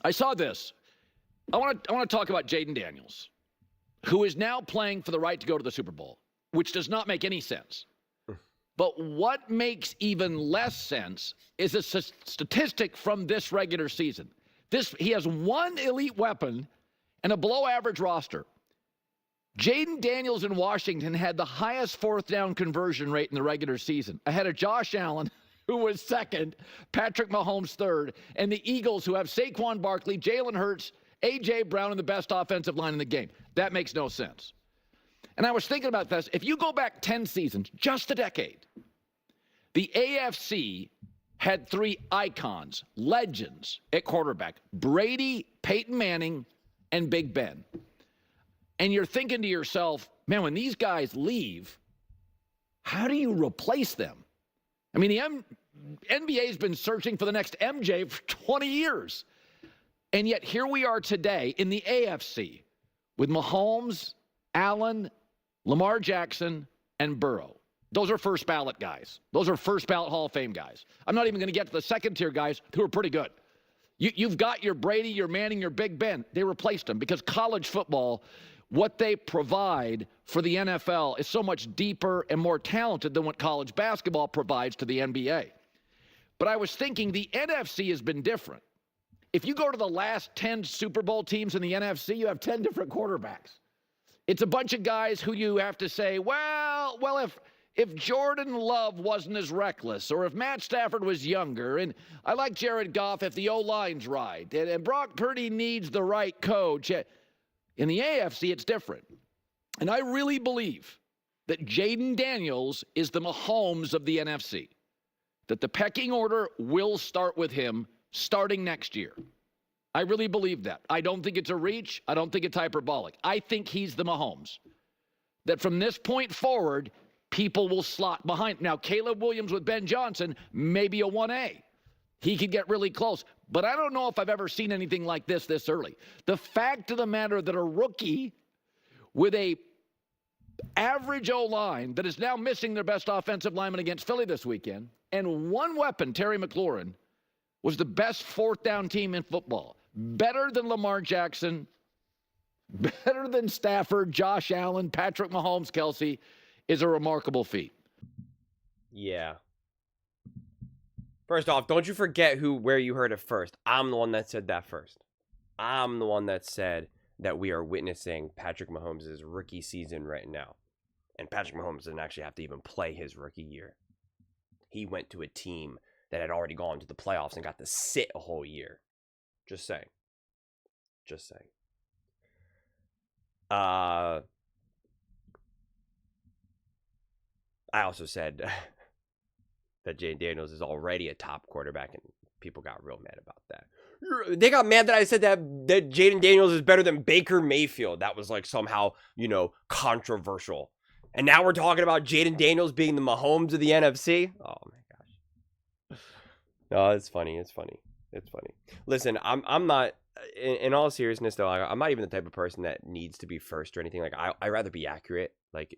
I saw this. I want to talk about Jayden Daniels, who is now playing for the right to go to the Super Bowl, which does not make any sense. But what makes even less sense is a statistic from this regular season. He has one elite weapon and a below-average roster. Jayden Daniels in Washington had the highest fourth down conversion rate in the regular season, ahead of Josh Allen, who was second, Patrick Mahomes third, and the Eagles, who have Saquon Barkley, Jalen Hurts, A.J. Brown, and the best offensive line in the game. That makes no sense. And I was thinking about this. If you go back 10 seasons, just a decade, the AFC had three icons, legends at quarterback: Brady, Peyton Manning, and Big Ben. And you're thinking to yourself, man, when these guys leave, how do you replace them? I mean, the NBA's been searching for the next MJ for 20 years. And yet here we are today in the AFC with Mahomes, Allen, Lamar Jackson, and Burrow. Those are first ballot guys. Those are first ballot Hall of Fame guys. I'm not even going to get to the second tier guys who are pretty good. You've got your Brady, your Manning, your Big Ben. They replaced them because college football, what they provide for the NFL is so much deeper and more talented than what college basketball provides to the NBA. But I was thinking the NFC has been different. If you go to the last 10 Super Bowl teams in the NFC, you have 10 different quarterbacks. It's a bunch of guys who you have to say, well, if Jordan Love wasn't as reckless, or if Matt Stafford was younger, and I like Jared Goff if the O-line's right, and Brock Purdy needs the right coach. In the AFC, it's different. And I really believe that Jayden Daniels is the Mahomes of the NFC, that the pecking order will start with him starting next year. I really believe that. I don't think it's a reach. I don't think it's hyperbolic. I think he's the Mahomes. That from this point forward, people will slot behind. Now, Caleb Williams with Ben Johnson may be a 1A. He could get really close. But I don't know if I've ever seen anything like this early. The fact of the matter that a rookie with a average O-line that is now missing their best offensive lineman against Philly this weekend, and one weapon, Terry McLaurin, was the best fourth down team in football. Better than Lamar Jackson, better than Stafford, Josh Allen, Patrick Mahomes, Kelsey, is a remarkable feat. Yeah. First off, don't you forget where you heard it first. I'm the one that said that first. I'm the one that said that we are witnessing Patrick Mahomes' rookie season right now. And Patrick Mahomes didn't actually have to even play his rookie year. He went to a team that had already gone to the playoffs and got to sit a whole year. Just saying. Just saying. I also said that Jayden Daniels is already a top quarterback, and people got real mad about that. They got mad that I said that Jayden Daniels is better than Baker Mayfield. That was like somehow, controversial. And now we're talking about Jayden Daniels being the Mahomes of the NFC. Oh my gosh. No, it's funny. It's funny. It's funny. Listen, I'm not, in all seriousness though, I'm not even the type of person that needs to be first or anything. Like I'd rather be accurate. Like,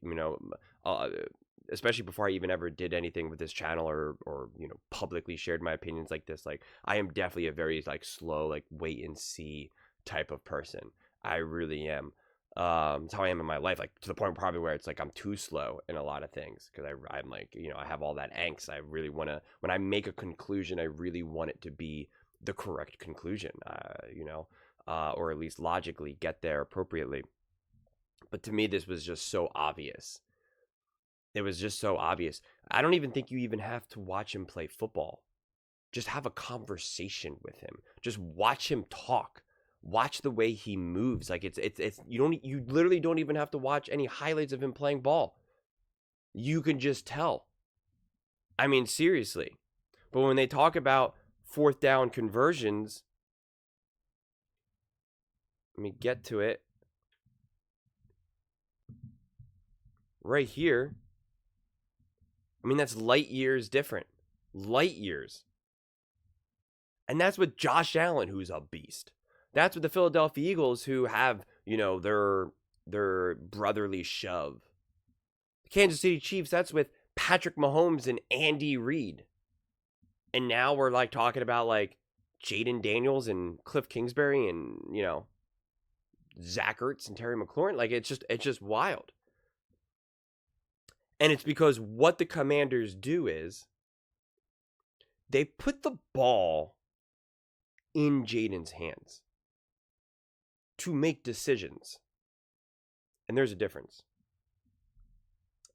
especially before I even ever did anything with this channel or publicly shared my opinions like this. Like, I am definitely a very slow, wait and see type of person. I really am. It's how I am in my life, to the point probably where it's I'm too slow in a lot of things, because I'm I have all that angst. I really want to, when I make a conclusion, I really want it to be the correct conclusion, or at least logically get there appropriately. But to me, this was just so obvious. It was just so obvious. I don't even think you even have to watch him play football. Just have a conversation with him. Just watch him talk. Watch the way he moves. You literally don't even have to watch any highlights of him playing ball. You can just tell. I mean, seriously. But when they talk about fourth down conversions, let me get to it. Right here. I mean, that's light years different. Light years. And that's with Josh Allen, who's a beast. That's with the Philadelphia Eagles, who have, their brotherly shove. The Kansas City Chiefs, that's with Patrick Mahomes and Andy Reid. And now we're talking about Jayden Daniels and Cliff Kingsbury and, Zach Ertz and Terry McLaurin. Like, it's just wild. And it's because what the Commanders do is they put the ball in Jayden's hands to make decisions. And there's a difference.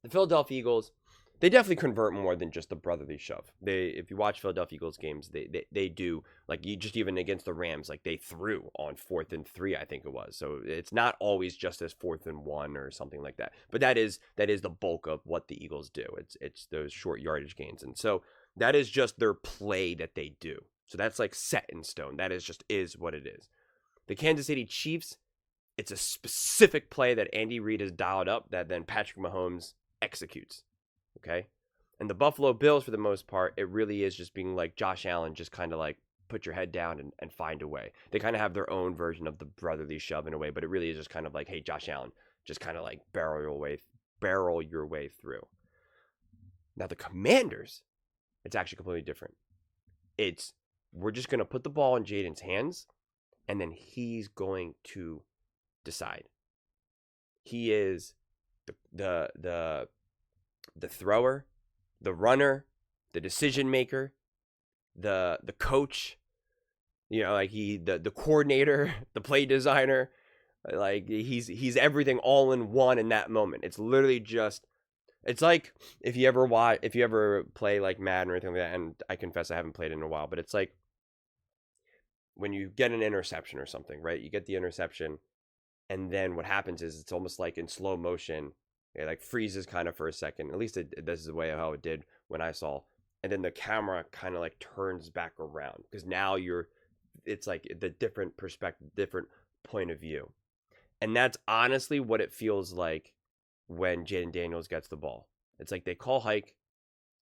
The Philadelphia Eagles, they definitely convert more than just the brotherly shove. If you watch Philadelphia Eagles games, they do, like, you just even against the Rams, like, they threw on 4th and 3, I think it was. So it's not always just as 4th and 1 or something like that. But that is the bulk of what the Eagles do. It's those short yardage gains. And so that is just their play that they do. So that's like set in stone. That is what it is. The Kansas City Chiefs, it's a specific play that Andy Reid has dialed up that then Patrick Mahomes executes. Okay? And the Buffalo Bills, for the most part, it really is just being like Josh Allen, just kind of like put your head down and find a way. They kind of have their own version of the brotherly shove in a way, but it really is just kind of like, hey, Josh Allen, just kind of like barrel your way through. Now the Commanders, it's actually completely different. We're just going to put the ball in Jayden's hands, and then he's going to decide. He is the thrower, the runner, the decision maker, the coach, like the coordinator, the play designer, like he's everything all in one in that moment. It's literally just, it's like if you ever play like Madden or anything like that, and I confess I haven't played in a while, but it's like when you get an interception or something, right? You get the interception, and then what happens is it's almost like in slow motion. It like freezes kind of for a second. At least this is the way how it did when I saw. And then the camera kind of like turns back around because now it's like the different perspective, different point of view. And that's honestly what it feels like when Jayden Daniels gets the ball. It's like they call hike,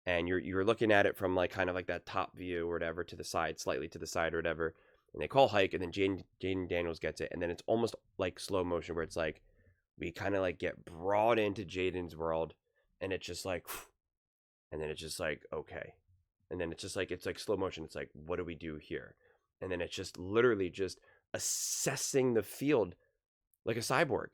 and you're looking at it from like kind of like that top view or whatever to the side, slightly to the side or whatever. And they call hike, and then Jayden Daniels gets it, and then it's almost like slow motion where it's like we kind of like get brought into Jayden's world, and it's just like, and then it's just like, okay. And then it's like slow motion. It's like, what do we do here? And then it's just literally just assessing the field like a cyborg.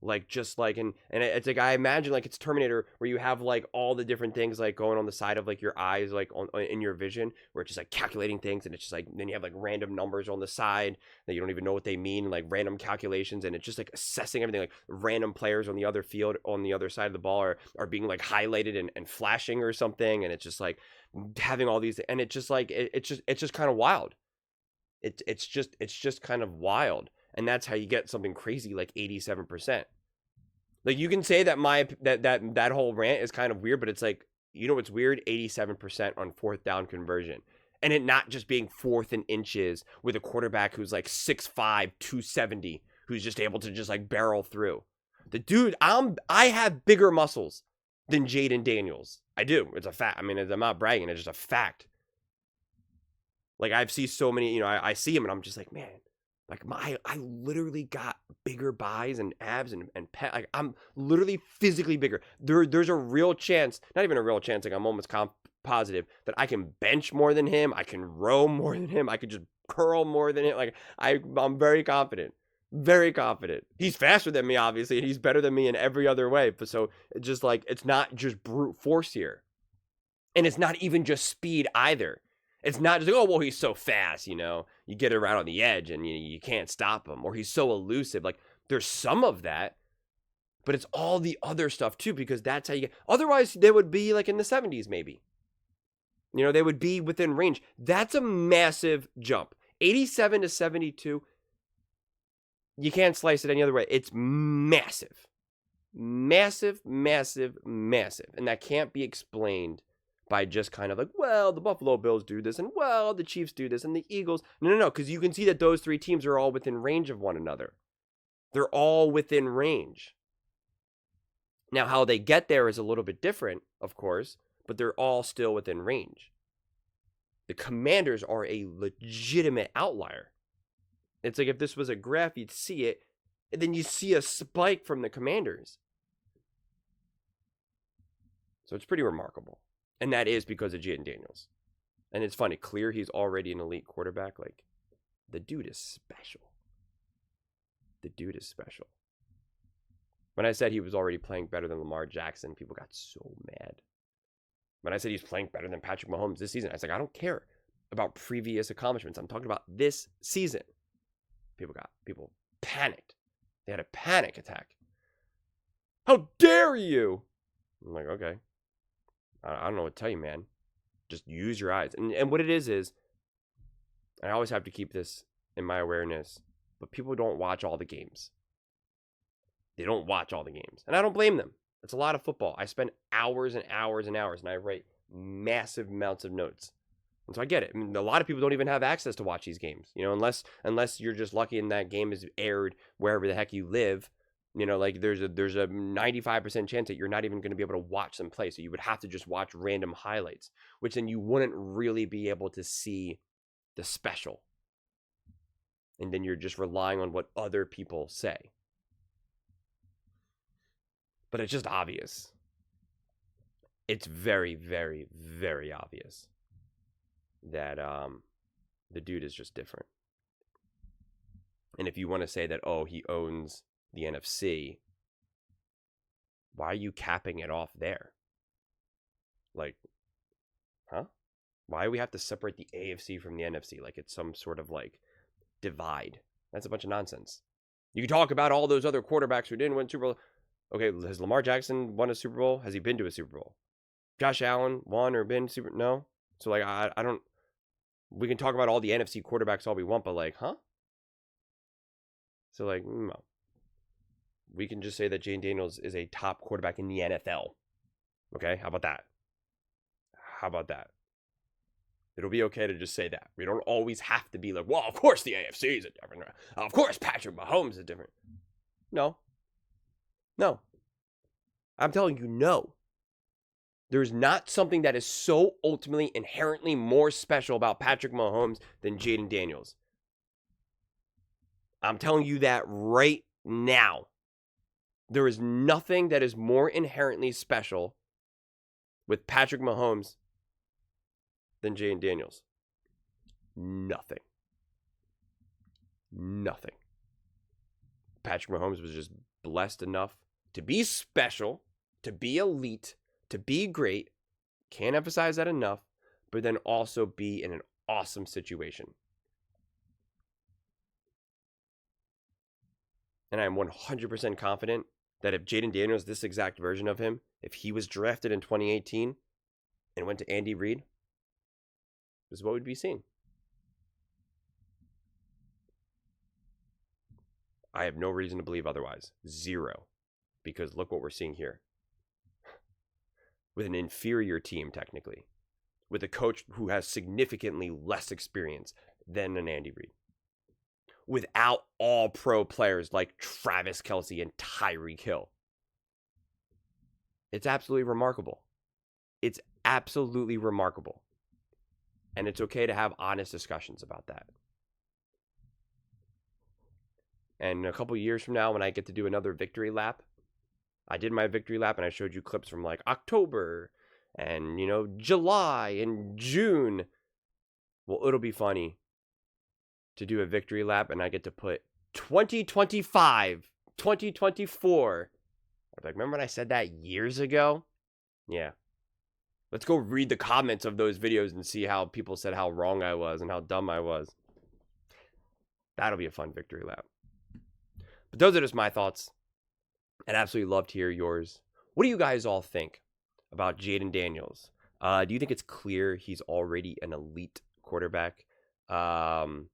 Like just like, and it's like, I imagine like it's Terminator where you have like all the different things like going on the side of like your eyes, like in your vision, where it's just like calculating things, and it's just like, then you have like random numbers on the side that you don't even know what they mean, like random calculations, and it's just like assessing everything, like random players on the other field, on the other side of the ball are being like highlighted and flashing or something, and it's just like having all these, and it's just like, it's just kind of wild. It's just kind of wild. And that's how you get something crazy like 87%. Like you can say that that whole rant is kind of weird, but it's like, what's weird? 87% on 4th down conversion. And it not just being 4th and inches with a quarterback who's like 6'5", 270, who's just able to just like barrel through. The dude, I have bigger muscles than Jayden Daniels. I do. It's a fact. I mean, I'm not bragging. It's just a fact. Like I've seen so many, I see him and I'm just like, man, like I literally got bigger buys and abs and like I'm literally physically bigger. There's a real chance, not even a real chance, like I'm almost positive that I can bench more than him. I can row more than him. I could just curl more than him. Like I'm very confident. Very confident. He's faster than me, obviously, and he's better than me in every other way. But so it's just like, it's not just brute force here. And it's not even just speed either. It's not just like, oh, well, he's so fast, you get around on the edge and you can't stop him, or he's so elusive. Like there's some of that, but it's all the other stuff too, because that's how you get, otherwise they would be like in the 70s, maybe, they would be within range. That's a massive jump. 87 to 72. You can't slice it any other way. It's massive, massive, massive, massive. And that can't be explained by just kind of like, well, the Buffalo Bills do this, and well, the Chiefs do this, and the Eagles. No, because you can see that those three teams are all within range of one another. They're all within range. Now, how they get there is a little bit different, of course, but they're all still within range. The Commanders are a legitimate outlier. It's like if this was a graph, you'd see it, and then you see a spike from the Commanders. So it's pretty remarkable. And that is because of Jayden Daniels. And it's funny, clear he's already an elite quarterback. Like, the dude is special. The dude is special. When I said he was already playing better than Lamar Jackson, people got so mad. When I said he's playing better than Patrick Mahomes this season, I was like, I don't care about previous accomplishments. I'm talking about this season. People panicked. They had a panic attack. How dare you? I'm like, okay. I don't know what to tell you, man. Just use your eyes. And what it is, I always have to keep this in my awareness, but people don't watch all the games. They don't watch all the games. And I don't blame them. It's a lot of football. I spend hours and hours and hours, and I write massive amounts of notes. And so I get it. I mean, a lot of people don't even have access to watch these games, you know, unless you're just lucky and that game is aired wherever the heck you live. You know, like there's a 95% chance that you're not even going to be able to watch them play. So you would have to just watch random highlights, which then you wouldn't really be able to see the special. And then you're just relying on what other people say. But it's just obvious. It's very, very, very obvious that the dude is just different. And if you want to say that, oh, he owns the NFC, why are you capping it off there? Like, huh? Why do we have to separate the AFC from the NFC like it's some sort of like divide? That's a bunch of nonsense. You can talk about all those other quarterbacks who didn't win Super Bowl. Okay, has Lamar Jackson won a Super Bowl? Has he been to a Super Bowl? Josh Allen won or been Super? No. So like I don't. We can talk about all the NFC quarterbacks all we want, but like, huh? So like, no. We can just say that Jayden Daniels is a top quarterback in the NFL. Okay, how about that? How about that? It'll be okay to just say that. We don't always have to be like, well, of course the AFC is a different. Of course Patrick Mahomes is different. No. No. I'm telling you, no. There's not something that is so ultimately inherently more special about Patrick Mahomes than Jayden Daniels. I'm telling you that right now. There is nothing that is more inherently special with Patrick Mahomes than Jayden Daniels. Nothing. Nothing. Patrick Mahomes was just blessed enough to be special, to be elite, to be great. Can't emphasize that enough, but then also be in an awesome situation. And I'm 100% confident that if Jayden Daniels, this exact version of him, if he was drafted in 2018 and went to Andy Reid, this is what we'd be seeing. I have no reason to believe otherwise. Zero. Because look what we're seeing here. With an inferior team, technically. With a coach who has significantly less experience than an Andy Reid. Without all pro players like Travis Kelce and Tyreek Hill. It's absolutely remarkable. It's absolutely remarkable. And it's okay to have honest discussions about that. And a couple years from now, when I get to do another victory lap, I did my victory lap and I showed you clips from like October and, you know, July and June. Well, it'll be funny to do a victory lap and I get to put 2025, 2024. I'm like, remember when I said that years ago? Yeah. Let's go read the comments of those videos and see how people said how wrong I was and how dumb I was. That'll be a fun victory lap. But those are just my thoughts. I'd absolutely love to hear yours. What do you guys all think about Jayden Daniels? Do you think it's clear he's already an elite quarterback? Do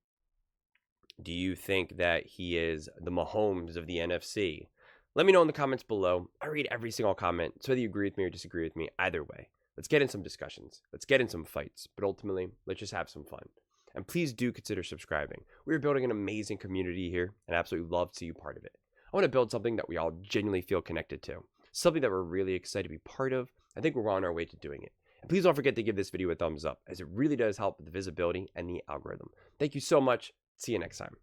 you think that he is the Mahomes of the NFC? Let me know in the comments below. I read every single comment. So whether you agree with me or disagree with me, either way, let's get in some discussions. Let's get in some fights. But ultimately, let's just have some fun. And please do consider subscribing. We're building an amazing community here, and I absolutely love to see you part of it. I want to build something that we all genuinely feel connected to. Something that we're really excited to be part of. I think we're on our way to doing it. And please don't forget to give this video a thumbs up, as it really does help with the visibility and the algorithm. Thank you so much. See you next time.